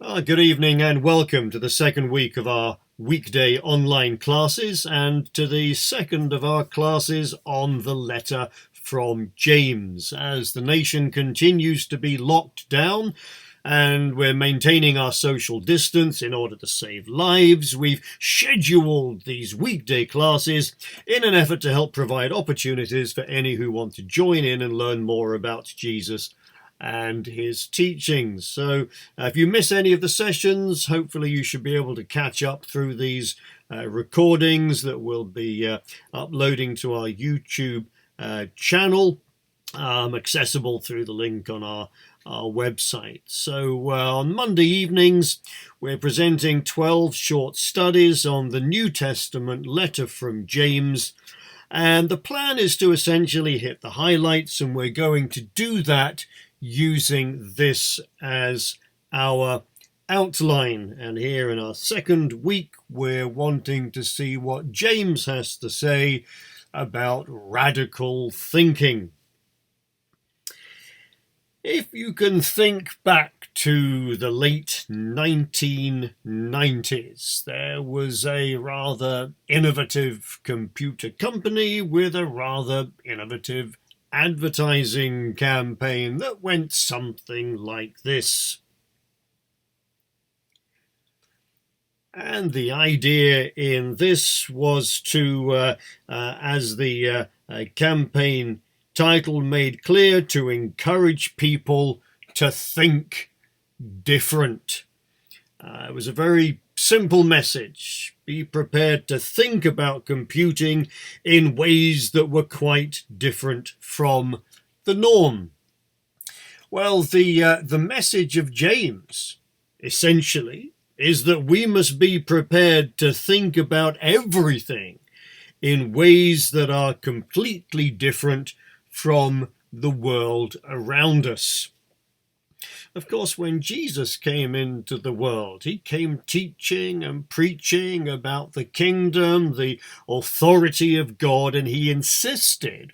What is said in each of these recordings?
Good evening and welcome to the second week of our weekday online classes and to the second of our classes on the letter from James. As the nation continues to be locked down and we're maintaining our social distance in order to save lives, we've scheduled these weekday classes in an effort to help provide opportunities for any who want to join in and learn more about Jesus and his teachings. So if you miss any of the sessions, hopefully you should be able to catch up through these recordings that we'll be uploading to our YouTube channel, accessible through the link on our website. So on Monday evenings, we're presenting 12 short studies on the New Testament letter from James. And the plan is to essentially hit the highlights, and we're going to do that using this as our outline. And here in our second week, we're wanting to see what James has to say about radical thinking. If you can think back to the late 1990s, there was a rather innovative computer company with a rather innovative advertising campaign that went something like this. And the idea in this was to, as the campaign title made clear, to encourage people to think different. It was a very simple message. Be prepared to think about computing in ways that were quite different from the norm. Well, the message of James, essentially, is that we must be prepared to think about everything in ways that are completely different from the world around us. Of course, when Jesus came into the world, he came teaching and preaching about the kingdom, the authority of God, and he insisted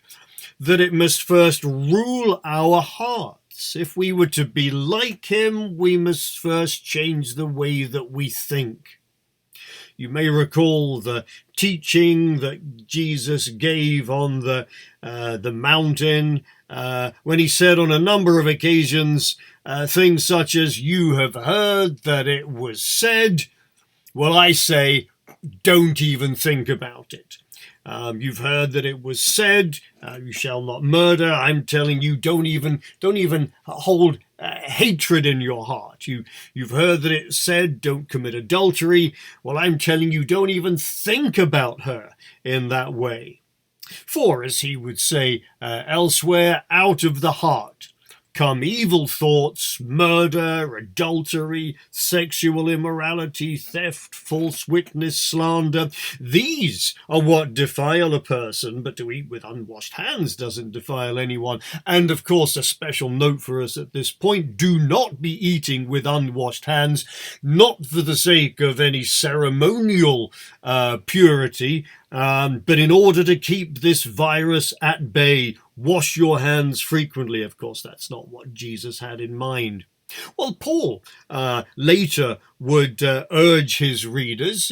that it must first rule our hearts. If we were to be like him, we must first change the way that we think. You may recall the teaching that Jesus gave on the mountain when he said on a number of occasions things such as, "You have heard that it was said." Well, I say, don't even think about it. You've heard that it was said, "You shall not murder." I'm telling you, don't even hold hatred in your heart. You've heard that it said, "Don't commit adultery." Well, I'm telling you, don't even think about her in that way. For, as he would say elsewhere, out of the heart come evil thoughts, murder, adultery, sexual immorality, theft, false witness, slander. These are what defile a person, but to eat with unwashed hands doesn't defile anyone. And of course, a special note for us at this point, do not be eating with unwashed hands, not for the sake of any ceremonial purity, but in order to keep this virus at bay. Wash your hands frequently. Of course, that's not what Jesus had in mind. Well, Paul later would urge his readers,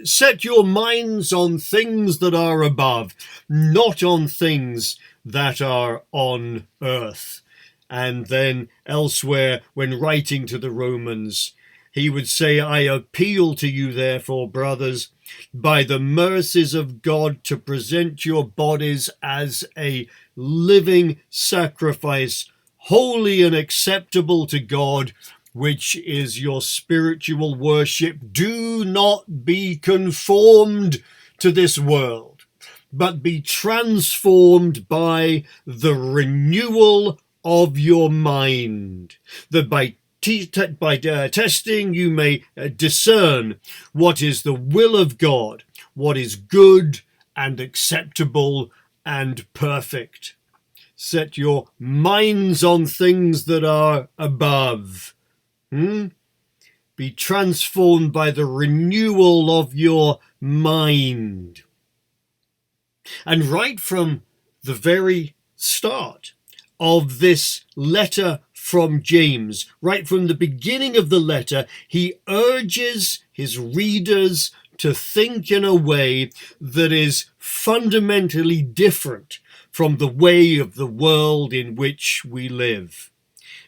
set your minds on things that are above, not on things that are on earth. And then elsewhere, when writing to the Romans, he would say, "I appeal to you, therefore, brothers, by the mercies of God, to present your bodies as a living sacrifice, holy and acceptable to God, which is your spiritual worship. Do not be conformed to this world, but be transformed by the renewal of your mind, that by testing you may discern what is the will of God, what is good and acceptable and perfect." Set your minds on things that are above. Be transformed by the renewal of your mind. And right from the very start of this letter from James. Right from the beginning of the letter, he urges his readers to think in a way that is fundamentally different from the way of the world in which we live.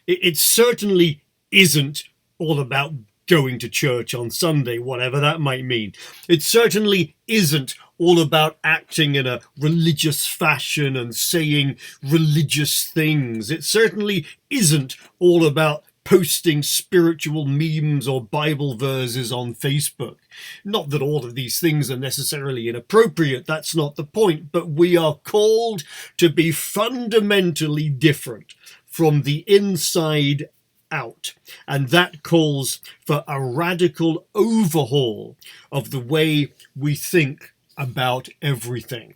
It certainly isn't all about going to church on Sunday, whatever that might mean. It certainly isn't all about acting in a religious fashion and saying religious things. It certainly isn't all about posting spiritual memes or Bible verses on Facebook. Not that all of these things are necessarily inappropriate, that's not the point, but we are called to be fundamentally different from the inside out. And that calls for a radical overhaul of the way we think about everything.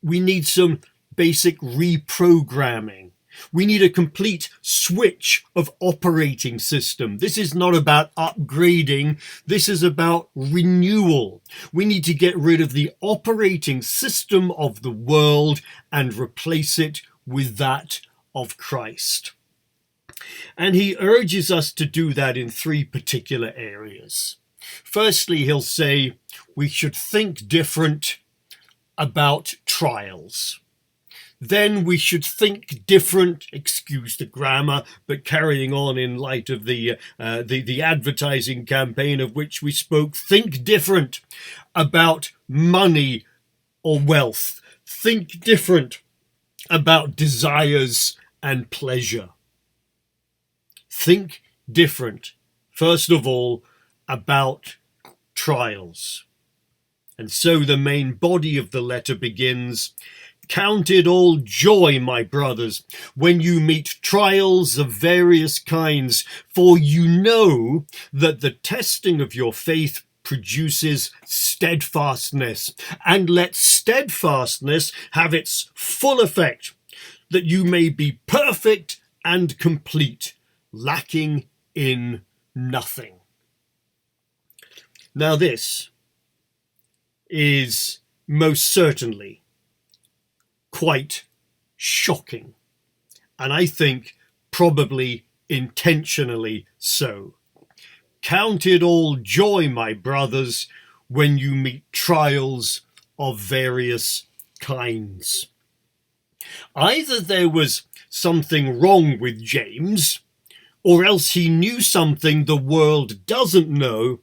We need some basic reprogramming. We need a complete switch of operating system. This is not about upgrading. This is about renewal. We need to get rid of the operating system of the world and replace it with that of Christ. And he urges us to do that in three particular areas. Firstly, he'll say we should think different about trials. Then we should think different, excuse the grammar, but carrying on in light of the advertising campaign of which we spoke, think different about money or wealth. Think different about desires and pleasure. Think different, first of all, about trials. And so the main body of the letter begins, "Count it all joy, my brothers, when you meet trials of various kinds, for you know that the testing of your faith produces steadfastness. And let steadfastness have its full effect, that you may be perfect and complete, lacking in nothing." Now this is most certainly quite shocking, and I think probably intentionally so. Count it all joy, my brothers, when you meet trials of various kinds. Either there was something wrong with James, or else he knew something the world doesn't know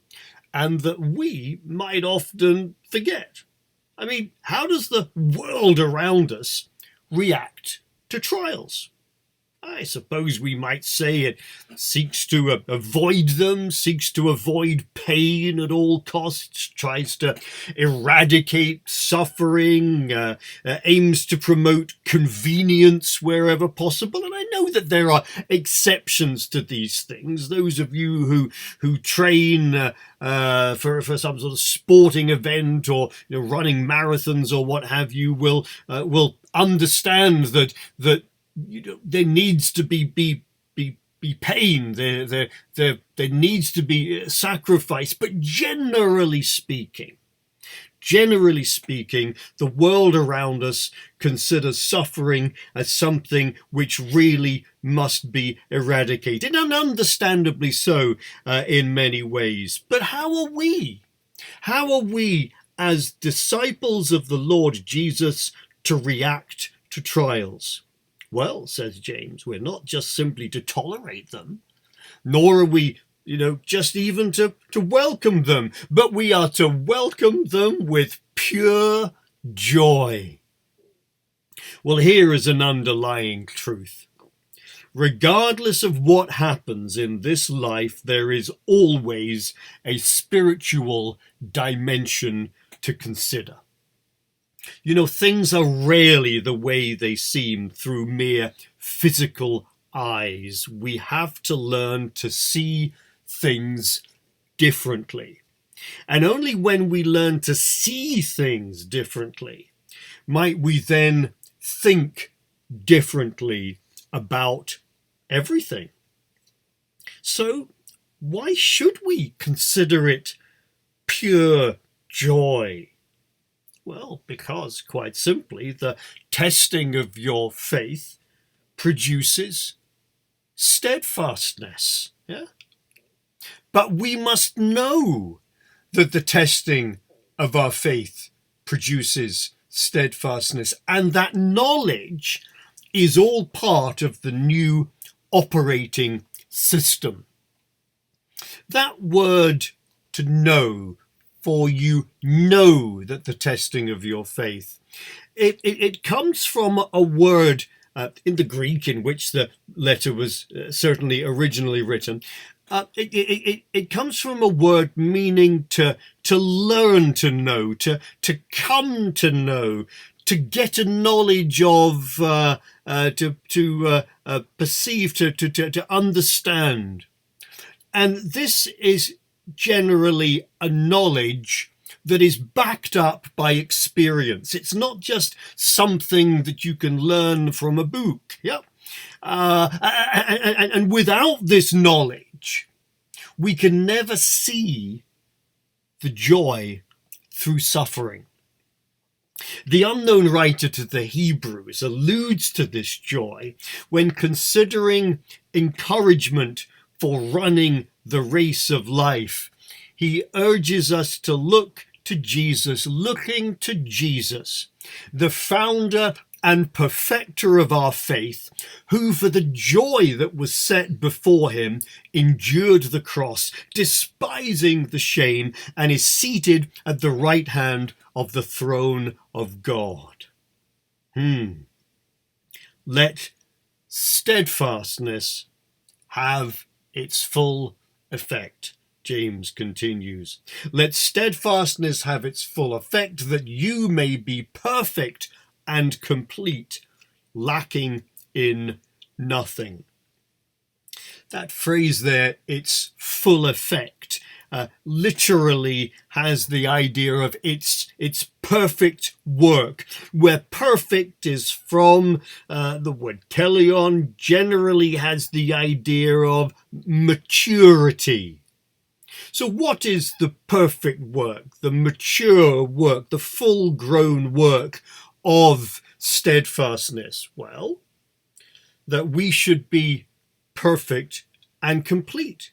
and that we might often forget. I mean, how does the world around us react to trials? I suppose we might say it seeks to avoid them, seeks to avoid pain at all costs, tries to eradicate suffering, aims to promote convenience wherever possible. And I know that there are exceptions to these things. Those of you who train for some sort of sporting event or running marathons or what have you will understand that there needs to be pain, there needs to be sacrifice, but generally speaking, the world around us considers suffering as something which really must be eradicated, and understandably so in many ways. But how are we? How are we as disciples of the Lord Jesus to react to trials? Well, says James, we're not just simply to tolerate them, nor are we, just even to welcome them, but we are to welcome them with pure joy. Well, here is an underlying truth. Regardless of what happens in this life, there is always a spiritual dimension to consider. Things are rarely the way they seem through mere physical eyes. We have to learn to see things differently. And only when we learn to see things differently might we then think differently about everything. So why should we consider it pure joy? Well, because, quite simply, the testing of your faith produces steadfastness. Yeah? But we must know that the testing of our faith produces steadfastness, and that knowledge is all part of the new operating system. That word to know, for you know that the testing of your faith, it comes from a word in the Greek in which the letter was certainly originally written. It comes from a word meaning to learn to know, to come to know, to get a knowledge of, to perceive, to understand. And this is generally a knowledge that is backed up by experience. It's not just something that you can learn from a book. Yep. And without this knowledge, we can never see the joy through suffering. The unknown writer to the Hebrews alludes to this joy when considering encouragement for running the race of life. He urges us to look to Jesus, looking to Jesus, the founder and perfecter of our faith, who for the joy that was set before him endured the cross, despising the shame, and is seated at the right hand of the throne of God. Let steadfastness have its full effect. James continues, let steadfastness have its full effect, that you may be perfect and complete, lacking in nothing. That phrase there, its full effect, literally has the idea of its perfect work, where perfect is from the word teleon, generally has the idea of maturity. So what is the perfect work, the mature work, the full-grown work of steadfastness? Well, that we should be perfect and complete.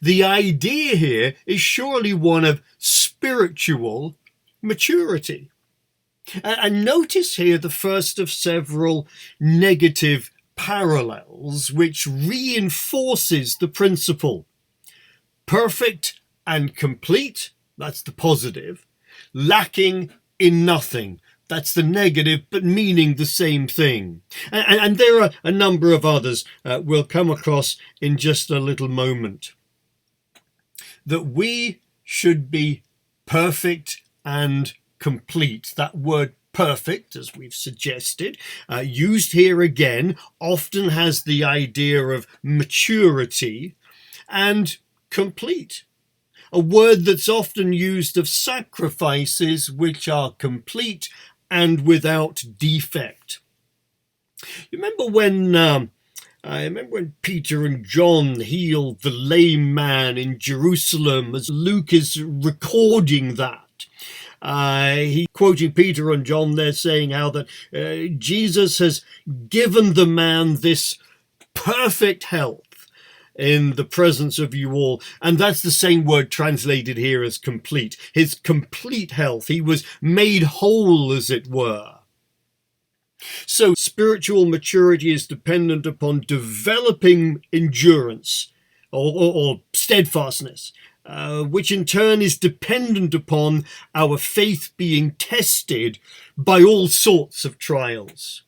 The idea here is surely one of spiritual maturity. And notice here the first of several negative parallels which reinforces the principle. Perfect and complete, that's the positive. Lacking in nothing, that's the negative, but meaning the same thing. And there are a number of others we'll come across in just a little moment. That we should be perfect and complete. That word perfect, as we've suggested, used here again, often has the idea of maturity, and complete, a word that's often used of sacrifices which are complete and without defect. You remember when Peter and John healed the lame man in Jerusalem, as Luke is recording that. He quoting Peter and John there, saying how that Jesus has given the man this perfect health in the presence of you all. And that's the same word translated here as complete. His complete health. He was made whole, as it were. So spiritual maturity is dependent upon developing endurance or steadfastness, which in turn is dependent upon our faith being tested by all sorts of trials.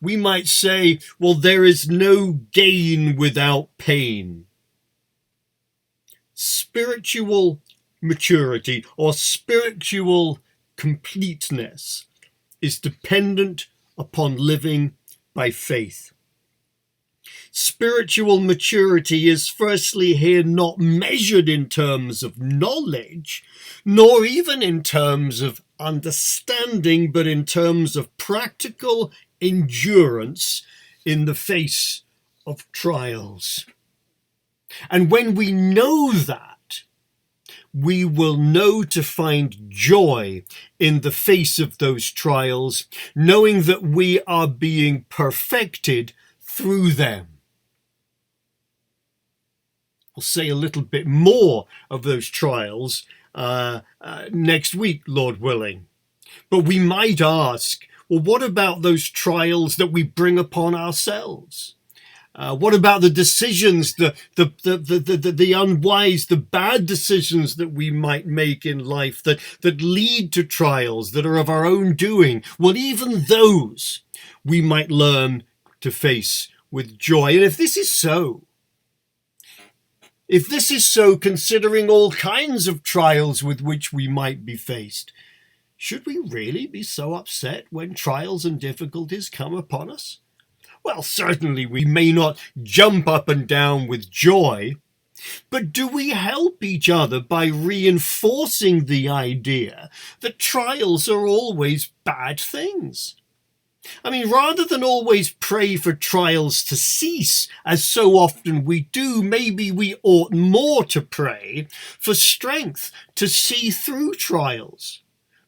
We might say, well, there is no gain without pain. Spiritual maturity or spiritual completeness is dependent upon living by faith. Spiritual maturity is firstly here not measured in terms of knowledge, nor even in terms of understanding, but in terms of practical endurance in the face of trials. And when we know that, we will know to find joy in the face of those trials, knowing that we are being perfected through them. We'll say a little bit more of those trials next week, Lord willing. But we might ask, well, what about those trials that we bring upon ourselves? What about the decisions, the unwise, the bad decisions that we might make in life that lead to trials that are of our own doing? Well, even those we might learn to face with joy. And if this is so, considering all kinds of trials with which we might be faced, should we really be so upset when trials and difficulties come upon us? Well, certainly we may not jump up and down with joy, but do we help each other by reinforcing the idea that trials are always bad things? I mean, rather than always pray for trials to cease, as so often we do, maybe we ought more to pray for strength to see through trials.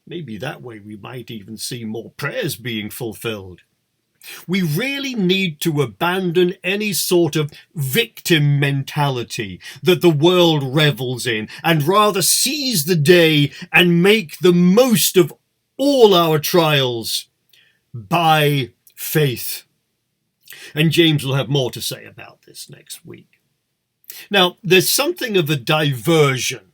Maybe that way we might even see more prayers being fulfilled. We really need to abandon any sort of victim mentality that the world revels in, and rather seize the day and make the most of all our trials by faith. And James will have more to say about this next week. Now, there's something of a diversion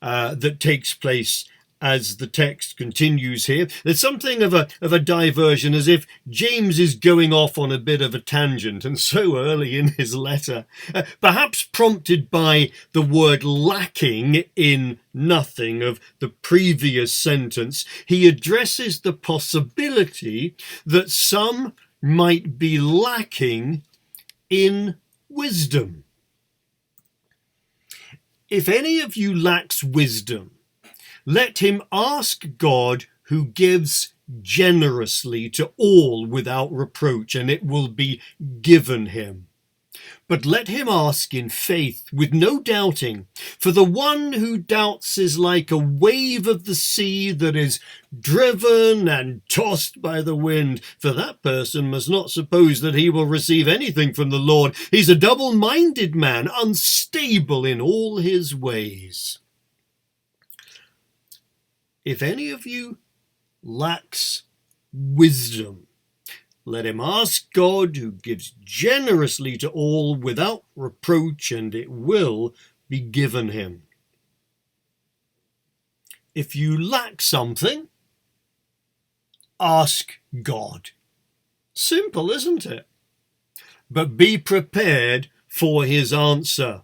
that takes place as the text continues here. There's something of a diversion, as if James is going off on a bit of a tangent, and so early in his letter, perhaps prompted by the word lacking in nothing of the previous sentence. He addresses the possibility that some might be lacking in wisdom. If any of you lacks wisdom, let him ask God, who gives generously to all without reproach, and it will be given him. But let him ask in faith, with no doubting, for the one who doubts is like a wave of the sea that is driven and tossed by the wind. For that person must not suppose that he will receive anything from the Lord. He's a double-minded man, unstable in all his ways. If any of you lacks wisdom, let him ask God, who gives generously to all without reproach, and it will be given him. If you lack something, ask God. Simple, isn't it? But be prepared for his answer.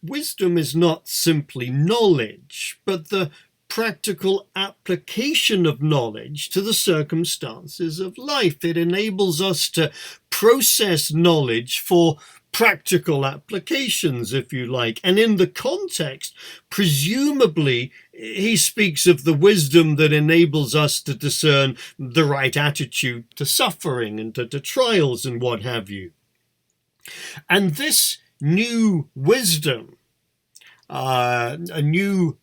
Wisdom is not simply knowledge, but the practical application of knowledge to the circumstances of life. It enables us to process knowledge for practical applications, if you like. And in the context, presumably, he speaks of the wisdom that enables us to discern the right attitude to suffering and to trials and what have you. And this new wisdom, a new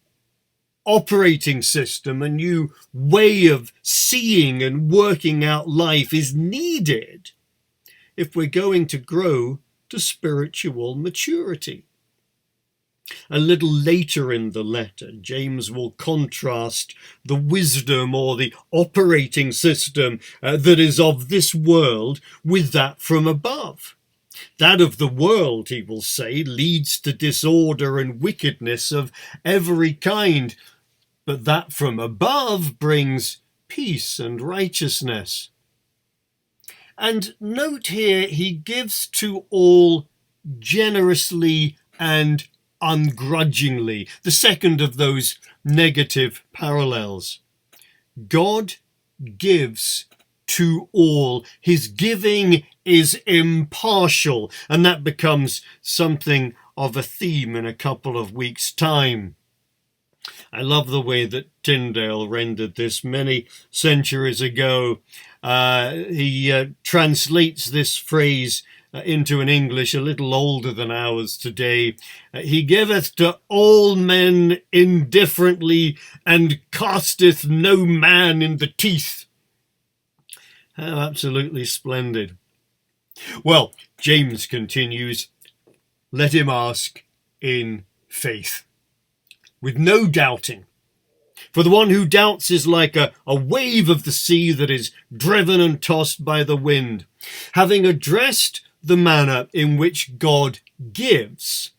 operating system, a new way of seeing and working out life is needed if we're going to grow to spiritual maturity. A little later in the letter, James will contrast the wisdom or the operating system that is of this world with that from above. That of the world, he will say, leads to disorder and wickedness of every kind, but that from above brings peace and righteousness. And note here, he gives to all generously and ungrudgingly, the second of those negative parallels. God gives to all. His giving is impartial, and that becomes something of a theme in a couple of weeks' time. I love the way that Tyndale rendered this many centuries ago. He translates this phrase into an English a little older than ours today. He giveth to all men indifferently, and casteth no man in the teeth. How absolutely splendid. Well, James continues, let him ask in faith, with no doubting. For the one who doubts is like a wave of the sea that is driven and tossed by the wind. Having addressed the manner in which God gives,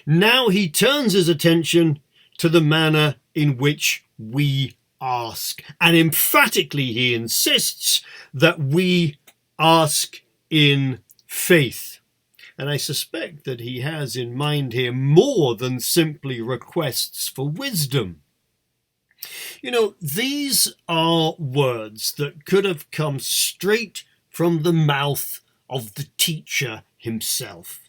now he turns his attention to the manner in which we ask. And emphatically he insists that we ask in faith. And I suspect that he has in mind here more than simply requests for wisdom. You know, these are words that could have come straight from the mouth of the teacher himself.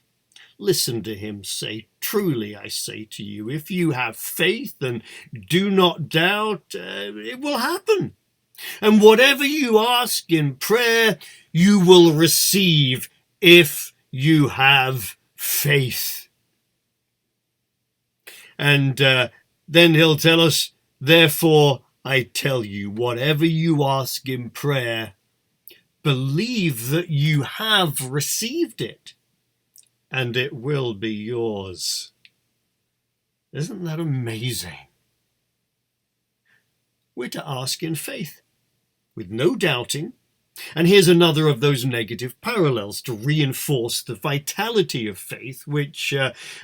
Listen to him say, "Truly I say to you, if you have faith and do not doubt, it will happen. And whatever you ask in prayer, you will receive if you have faith." And then he'll tell us, "Therefore, I tell you, whatever you ask in prayer, believe that you have received it, and it will be yours." Isn't that amazing? We're to ask in faith, with no doubting. And here's another of those negative parallels to reinforce the vitality of faith, which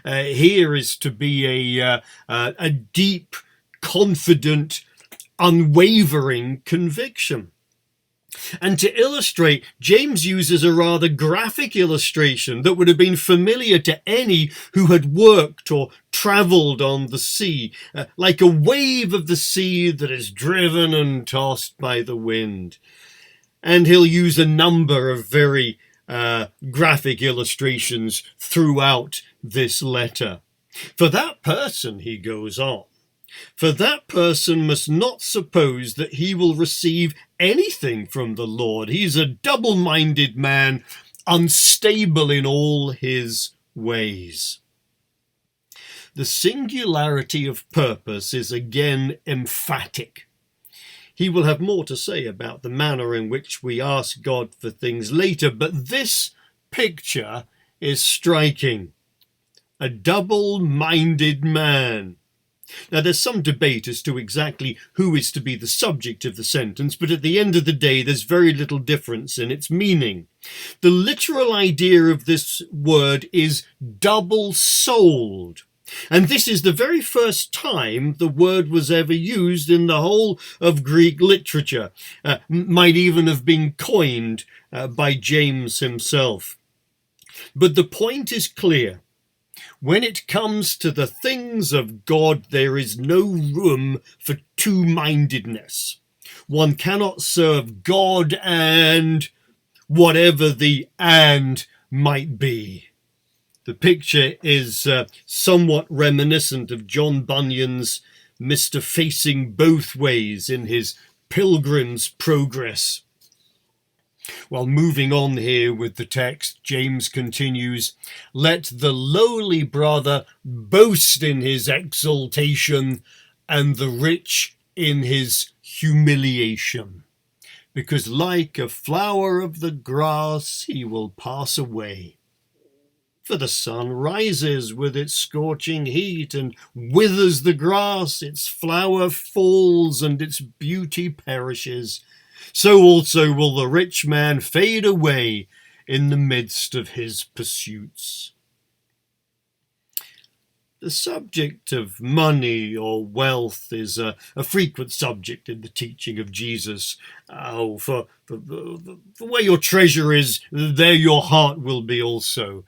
here is to be a deep, confident, unwavering conviction. And to illustrate, James uses a rather graphic illustration that would have been familiar to any who had worked or travelled on the sea, like a wave of the sea that is driven and tossed by the wind. And he'll use a number of very graphic illustrations throughout this letter. "For that person," he goes on, "for that person must not suppose that he will receive anything from the Lord. He's a double-minded man, unstable in all his ways." The singularity of purpose is again emphatic. He will have more to say about the manner in which we ask God for things later, but this picture is striking. A double-minded man. Now, there's some debate as to exactly who is to be the subject of the sentence, but at the end of the day, there's very little difference in its meaning. The literal idea of this word is double-souled. And this is the very first time the word was ever used in the whole of Greek literature. Might even have been coined by James himself. But the point is clear. When it comes to the things of God, there is no room for two-mindedness. One cannot serve God and whatever the "and" might be. The picture is somewhat reminiscent of John Bunyan's Mr. Facing Both Ways in his Pilgrim's Progress. Well, moving on here with the text, James continues, "Let the lowly brother boast in his exaltation, and the rich in his humiliation, because like a flower of the grass he will pass away. For the sun rises with its scorching heat and withers the grass, its flower falls and its beauty perishes. So also will the rich man fade away in the midst of his pursuits." The subject of money or wealth is a frequent subject in the teaching of Jesus. For where your treasure is, there your heart will be also.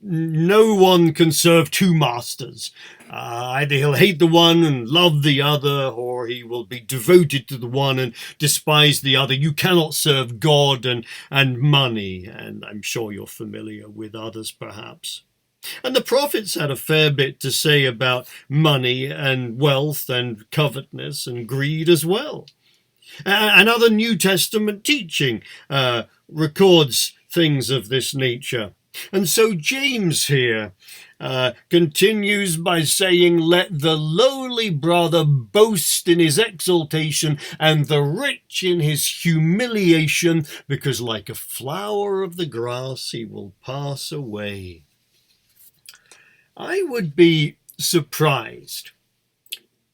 No one can serve two masters. Either he'll hate the one and love the other, or he will be devoted to the one and despise the other. You cannot serve God and money, and I'm sure you're familiar with others perhaps. And the prophets had a fair bit to say about money and wealth and covetousness and greed as well. And other New Testament teaching records things of this nature. And so James here continues by saying, "Let the lowly brother boast in his exaltation, and the rich in his humiliation, because like a flower of the grass he will pass away." I would be surprised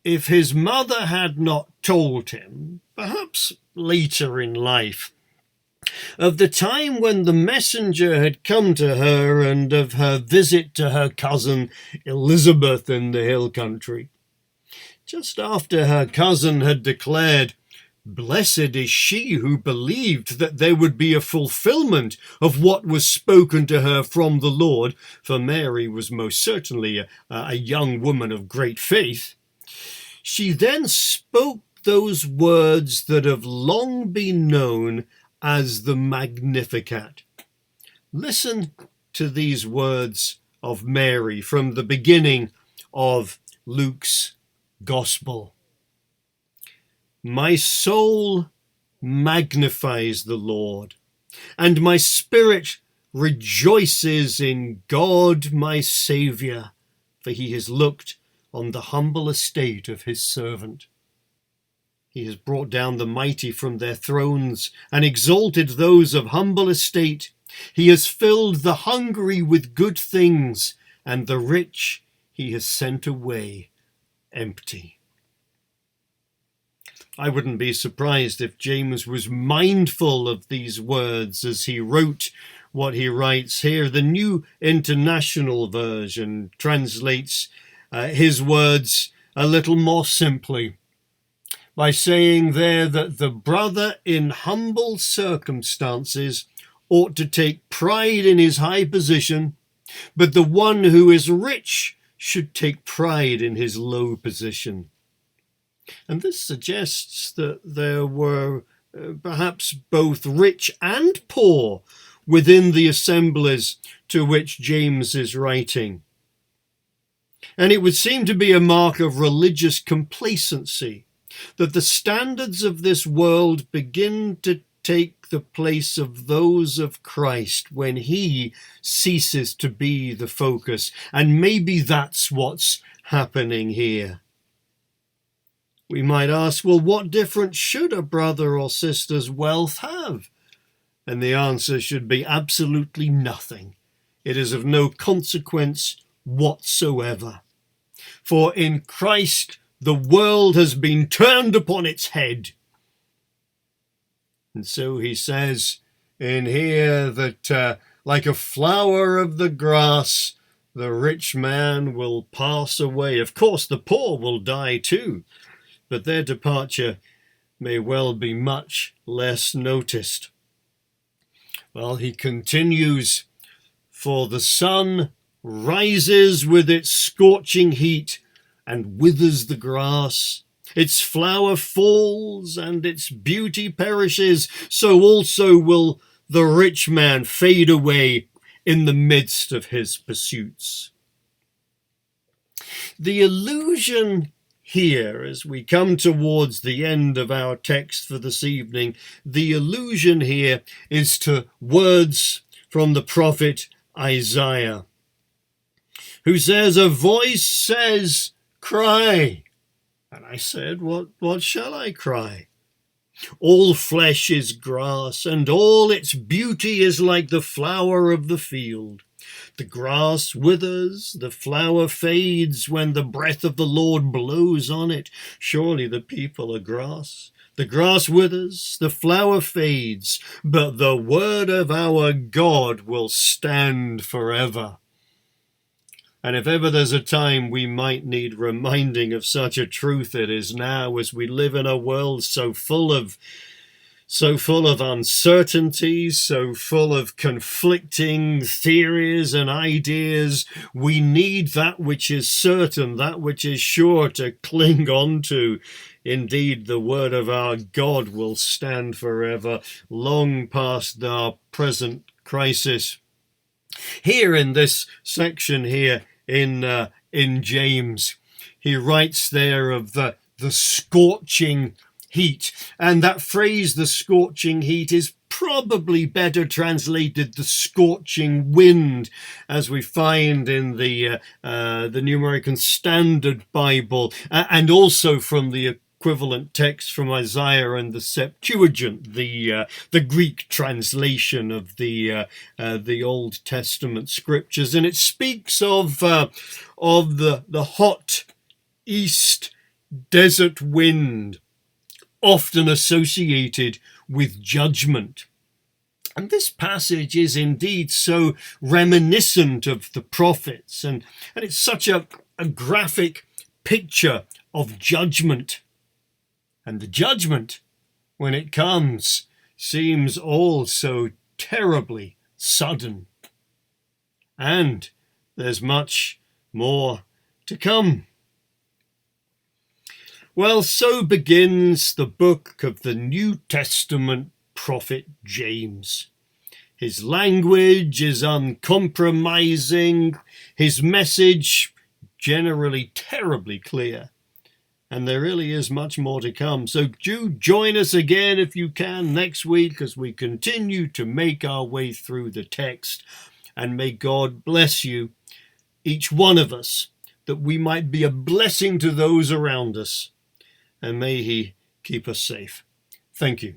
if his mother had not told him, perhaps later in life, of the time when the messenger had come to her and of her visit to her cousin Elizabeth in the hill country. Just after her cousin had declared, "Blessed is she who believed that there would be a fulfillment of what was spoken to her from the Lord," for Mary was most certainly a young woman of great faith. She then spoke those words that have long been known as the Magnificat. Listen to these words of Mary from the beginning of Luke's Gospel. "My soul magnifies the Lord, and my spirit rejoices in God my Saviour, for he has looked on the humble estate of his servant. He has brought down the mighty from their thrones and exalted those of humble estate. He has filled the hungry with good things, and the rich he has sent away empty." I wouldn't be surprised if James was mindful of these words as he wrote what he writes here. The New International Version translates his words a little more simply by saying there that the brother in humble circumstances ought to take pride in his high position, but the one who is rich should take pride in his low position. And this suggests that there were perhaps both rich and poor within the assemblies to which James is writing. And it would seem to be a mark of religious complacency that the standards of this world begin to take the place of those of Christ when he ceases to be the focus. And maybe that's what's happening here. We might ask, well, what difference should a brother or sister's wealth have? And the answer should be absolutely nothing. It is of no consequence whatsoever. For in Christ the world has been turned upon its head. And so he says in here that like a flower of the grass, the rich man will pass away. Of course, the poor will die too, but their departure may well be much less noticed. Well, he continues, "For the sun rises with its scorching heat and withers the grass. Its flower falls and its beauty perishes. So also will the rich man fade away in the midst of his pursuits." The allusion here, as we come towards the end of our text for this evening, the allusion here is to words from the prophet Isaiah, who says, "A voice says, 'Cry.' And I said, what shall I cry? All flesh is grass, and all its beauty is like the flower of the field. The grass withers, the flower fades when the breath of the Lord blows on it. Surely the people are grass. The grass withers, the flower fades, but the word of our God will stand forever." And if ever there's a time we might need reminding of such a truth, it is now, as we live in a world so full of uncertainties, so full of conflicting theories and ideas. We need that which is certain, that which is sure to cling on to. Indeed, the word of our God will stand forever, long past our present crisis. Here in this section here in James, he writes there of the scorching heat, and that phrase, the scorching heat, is probably better translated the scorching wind, as we find in the New American Standard Bible, and also from the equivalent text from Isaiah and the Septuagint, the Greek translation of the Old Testament scriptures, and it speaks of the hot east desert wind, often associated with judgment. And this passage is indeed so reminiscent of the prophets, and it's such a graphic picture of judgment. And the judgment, when it comes, seems all so terribly sudden. And there's much more to come. Well, so begins the book of the New Testament prophet James. His language is uncompromising, his message generally terribly clear, and there really is much more to come. So do join us again if you can next week as we continue to make our way through the text, and may God bless you, each one of us, that we might be a blessing to those around us, and may he keep us safe. Thank you.